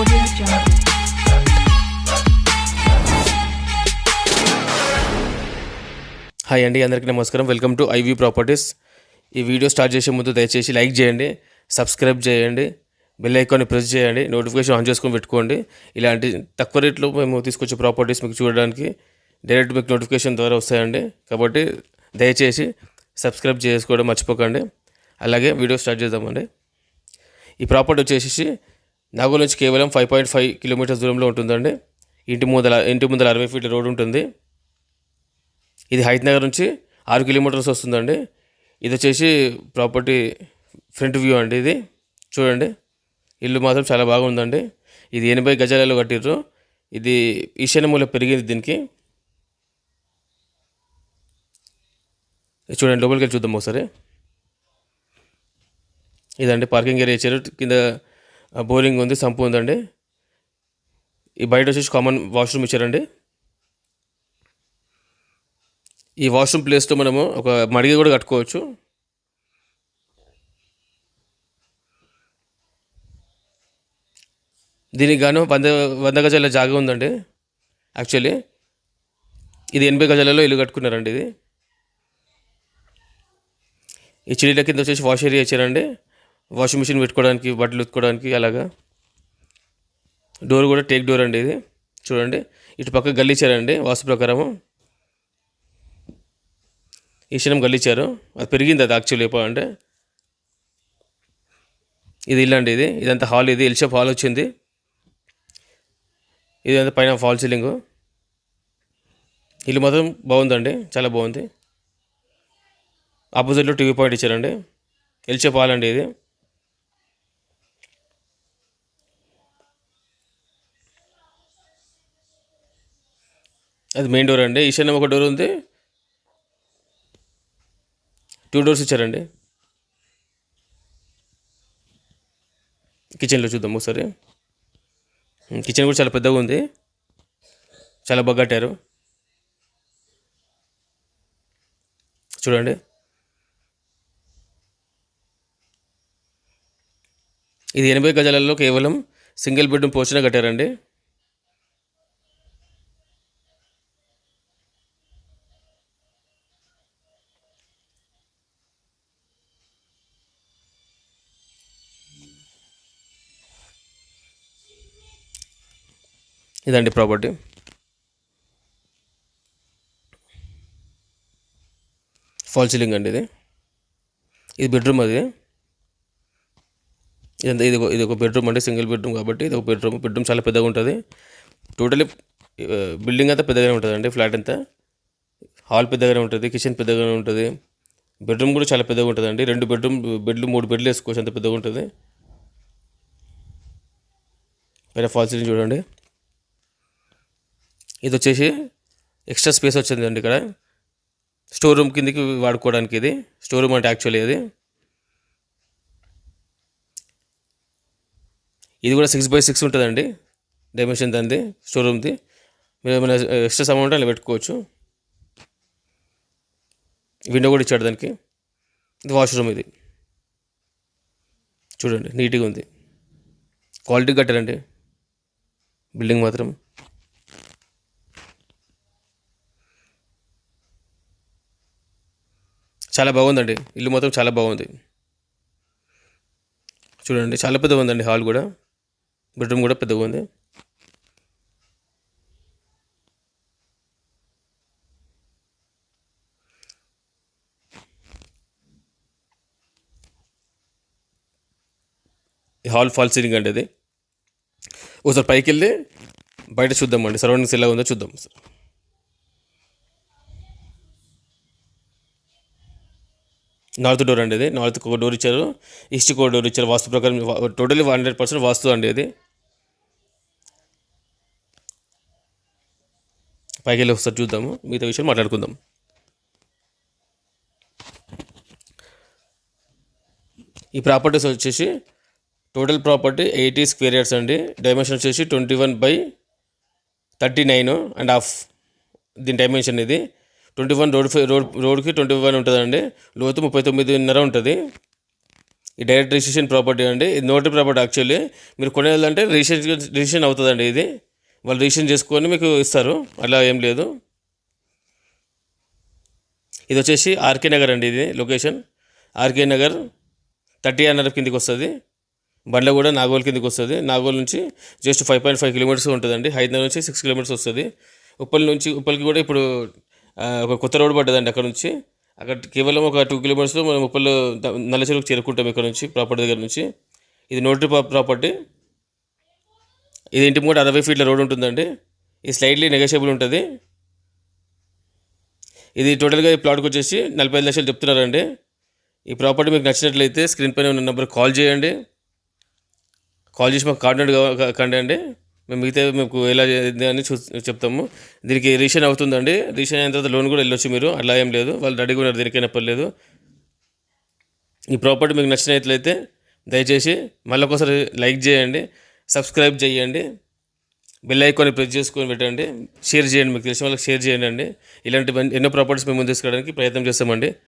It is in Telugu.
Audio Jungle. హాయ్ అండి, అందరికీ నమస్కారం. Welcome to ivy properties. ఈ వీడియో స్టార్ట్ చేసే ముందు దయచేసి లైక్ చేయండి, సబ్స్క్రైబ్ చేయండి, బెల్ ఐకాన్ని ప్రెస్ చేయండి, నోటిఫికేషన్ ఆన్ చేసుకొని పెట్టుకోండి. ఇలాంటి తక్కువ రేట్లో మేము తీసుకొచ్చే ప్రాపర్టీస్ మీకు చూడడానికి డైరెక్ట్ మీకు నోటిఫికేషన్ ద్వారా వస్తాయండి. కాబట్టి దయచేసి సబ్స్క్రైబ్ చేసుకోవడం మర్చిపోకండి. అలాగే వీడియో స్టార్ట్ చేద్దామండి. ఈ ప్రాపర్టీ వచ్చేసి నాగోల్ నుంచి కేవలం 5.5 కిలోమీటర్స్ దూరంలో ఉంటుందండి. ఇంటి ముందర 60 ఫీట్ల రోడ్ ఉంటుంది. ఇది హైత్ నగర్ నుంచి 6 కిలోమీటర్స్ వస్తుందండి. ఇది వచ్చేసి ప్రాపర్టీ ఫ్రంట్ వ్యూ అండి. ఇది చూడండి, ఇల్లు మాత్రం చాలా బాగుందండి. ఇది 80 గజాలలో కట్టిర్రు. ఇది ఈశాన్య మూల పెరిగింది దీనికి. చూడండి, లోపలికి వెళ్ళి చూద్దాం ఒకసారి. ఇదండి పార్కింగ్ ఏరియా ఇచ్చారు. కింద బోరింగ్ ఉంది, సంపు ఉందండి. ఈ బయట వచ్చేసి కామన్ వాష్రూమ్ ఇచ్చారండి. ఈ వాష్రూమ్ ప్లేస్తో మనము ఒక మడిగ కూడా కట్టుకోవచ్చు. దీనికి గాను 100 గజాల జాగా ఉందండి. యాక్చువల్లీ ఇది 80 గజాలలో ఇల్లు కట్టుకున్నారండి. ఇది ఈ చిల్లీల కింద వచ్చేసి వాష్ ఏరియా ఇచ్చారండి. వాషింగ్ మిషన్ పెట్టుకోవడానికి, బట్టలు ఉతుక్కోవడానికి. అలాగా డోర్ కూడా టేక్ డోర్ అండి. ఇది చూడండి, ఇటు పక్క గల్లీ ఇచ్చారండి. వాస్తు ప్రకారము ఈశాన్యం గల్లీ ఇచ్చారు. అది పెరిగింది, అది యాక్చువల్లీ చెప్పాలంటే. ఇది ఇల్లు అండి. ఇదంతా హాల్. ఇది ఎల్ షేప్ హాల్ వచ్చింది. ఇది అంతా పైన ఫాల్ సీలింగ్. ఇల్లు మాత్రం బాగుందండి, చాలా బాగుంది. ఆపోజిట్లో టీవీ పాయింట్ ఇచ్చారండి. ఎల్ షేప్ హాల్ అండి ఇది. అది మెయిన్ డోర్ అండి. ఈశాన్యం ఒక డోర్ ఉంది, 2 డోర్స్ ఇచ్చారండి. కిచెన్లో చూద్దాం ఒకసారి. కిచెన్ కూడా చాలా పెద్దగా ఉంది, చాలా బాగా కట్టారు. చూడండి, ఇది 80 గజాలలో కేవలం సింగిల్ బెడ్రూమ్ పోర్షన్ కట్టారండి. ఇదండి ప్రాపర్టీ. ఫాల్ సీలింగ్ అండి. ఇది బెడ్రూమ్. ఇది ఒక బెడ్రూమ్ అండి, సింగిల్ బెడ్రూమ్ కాబట్టి ఇది ఒక బెడ్రూమ్ చాలా పెద్దగా ఉంటుంది. టోటలీ బిల్డింగ్ అంతా పెద్దగానే ఉంటుంది అండి. ఫ్లాట్ అంతా హాల్ పెద్దగానే ఉంటుంది, కిచెన్ పెద్దగానే ఉంటుంది, బెడ్రూమ్ కూడా చాలా పెద్దగా ఉంటుంది అండి. 2 బెడ్లు 3 బెడ్లు వేసుకోవచ్చు, అంత పెద్దగా ఉంటుంది. పైన ఫాల్ సీలింగ్ చూడండి. ఇది వచ్చేసి ఎక్స్ట్రా స్పేస్ వచ్చింది అండి. ఇక్కడ స్టోర్ రూమ్ కిందకి వాడుకోవడానికి. ఇది స్టోర్ రూమ్ అంటే యాక్చువల్లీ ఇది కూడా 6x6 ఉంటుందండి డైమెన్షన్ దానిది, స్టోర్ రూమ్ది. మీరు ఏమైనా ఎక్స్ట్రా సామాన్ ఉంటే అలా పెట్టుకోవచ్చు. విండో కూడా ఇచ్చాడు దానికి. ఇది వాష్రూమ్. ఇది చూడండి, నీట్గా ఉంది. క్వాలిటీ కట్టారండి బిల్డింగ్ మాత్రం. చాలా బాగుందండి, ఇల్లు మాత్రం చాలా బాగుంది. చూడండి, చాలా పెద్దగా ఉందండి. హాల్ కూడా, బెడ్రూమ్ కూడా పెద్దగా ఉంది. ఈ హాల్ ఫాల్ సీలింగ్ అండి. అది ఒకసారి పైకి వెళ్ళి బయట చూద్దామండి, సరౌండింగ్స్ ఎలా ఉందో చూద్దాం సార్. నార్త్ డోర్ అండి. నార్త్కి ఒక డోర్ ఇచ్చారు, ఈస్ట్కి ఒక డోర్ ఇచ్చారు. వాస్తు ప్రకారం టోటలీ 100% వాస్తు అండి. పైకి వెళ్ళి ఒకసారి చూద్దాము, మిగతా విషయాలు మాట్లాడుకుందాం. ఈ ప్రాపర్టీస్ వచ్చేసి టోటల్ ప్రాపర్టీ 80 స్క్వేర్ యార్డ్స్ అండి. డైమెన్షన్ వచ్చేసి 21/39.5 దీని డైమెన్షన్. ఇది 21 రోడ్కి 21 ఉంటుందండి. లోతు 39.5 ఉంటుంది. ఈ డైరెక్ట్ రిజిస్ట్రేషన్ ప్రాపర్టీ అండి. ఇది నోటరీ ప్రాపర్టీ యాక్చువల్లీ. మీరు కొనేయాలంటే రిజిస్ట్రేషన్ అవుతుందండి. ఇది వాళ్ళు రిజిస్ట్రేషన్ చేసుకొని మీకు ఇస్తారు, అలా ఏం లేదు. ఇది వచ్చేసి ఆర్కే నగర్ అండి. ఇది లొకేషన్ ఆర్కే నగర్ 30 కిందికి వస్తుంది. బండ్ల కూడా నాగోల్ కిందికి వస్తుంది. నాగోల్ నుంచి జస్ట్ 5.5 కిలోమీటర్స్ ఉంటుందండి. హైదరాబాద్ నుంచి 6 కిలోమీటర్స్ వస్తుంది. ఉప్పల్కి కూడా ఇప్పుడు ఒక కొత్త రోడ్ పడ్డదండి. అక్కడ నుంచి అక్కడ కేవలం ఒక 2 కిలోమీటర్స్లో మనం ఉప్పల్ నల్లచెరువుకు చేరుకుంటాం ఇక్కడ నుంచి, ప్రాపర్టీ దగ్గర నుంచి. ఇది నోటరీ ప్రాపర్టీ. ఇది ఇంటి ముందు 60 ఫీట్ల రోడ్ ఉంటుందండి. ఇది స్లైడ్లీ నెగోషియబుల్ ఉంటుంది. ఇది టోటల్గా ఈ ప్లాట్కి వచ్చేసి 45 లక్షలు చెప్తున్నారండి. ఈ ప్రాపర్టీ మీకు నచ్చినట్లయితే స్క్రీన్ పైన ఉన్న నెంబర్కి కాల్ చేయండి. కాల్ చేసి మాకు కాంటాక్ట్ కండి. మేము మిగతా మీకు ఎలా అని చెప్తాము. దీనికి రిజిస్ట్రేషన్ అవుతుందండి. రిజిస్ట్రేషన్ అయిన తర్వాత లోన్ కూడా వెళ్ళొచ్చు మీరు, అలా ఏం లేదు. వాళ్ళు రెడీగా ఉన్నారు, దేనికైనా పర్లేదు. ఈ ప్రాపర్టీ మీకు నచ్చినట్లయితే దయచేసి మళ్ళీ ఒకసారి లైక్ చేయండి, సబ్స్క్రైబ్ చేయండి, బెల్ ఐకాన్ని ప్రెస్ చేసుకొని పెట్టండి, షేర్ చేయండి, మీకు తెలిసిన వాళ్ళకి షేర్ చేయండి అండి. ఇలాంటి ఎన్నో ప్రాపర్టీస్ మేము ముందు తీసుకోవడానికి ప్రయత్నం చేస్తామండి.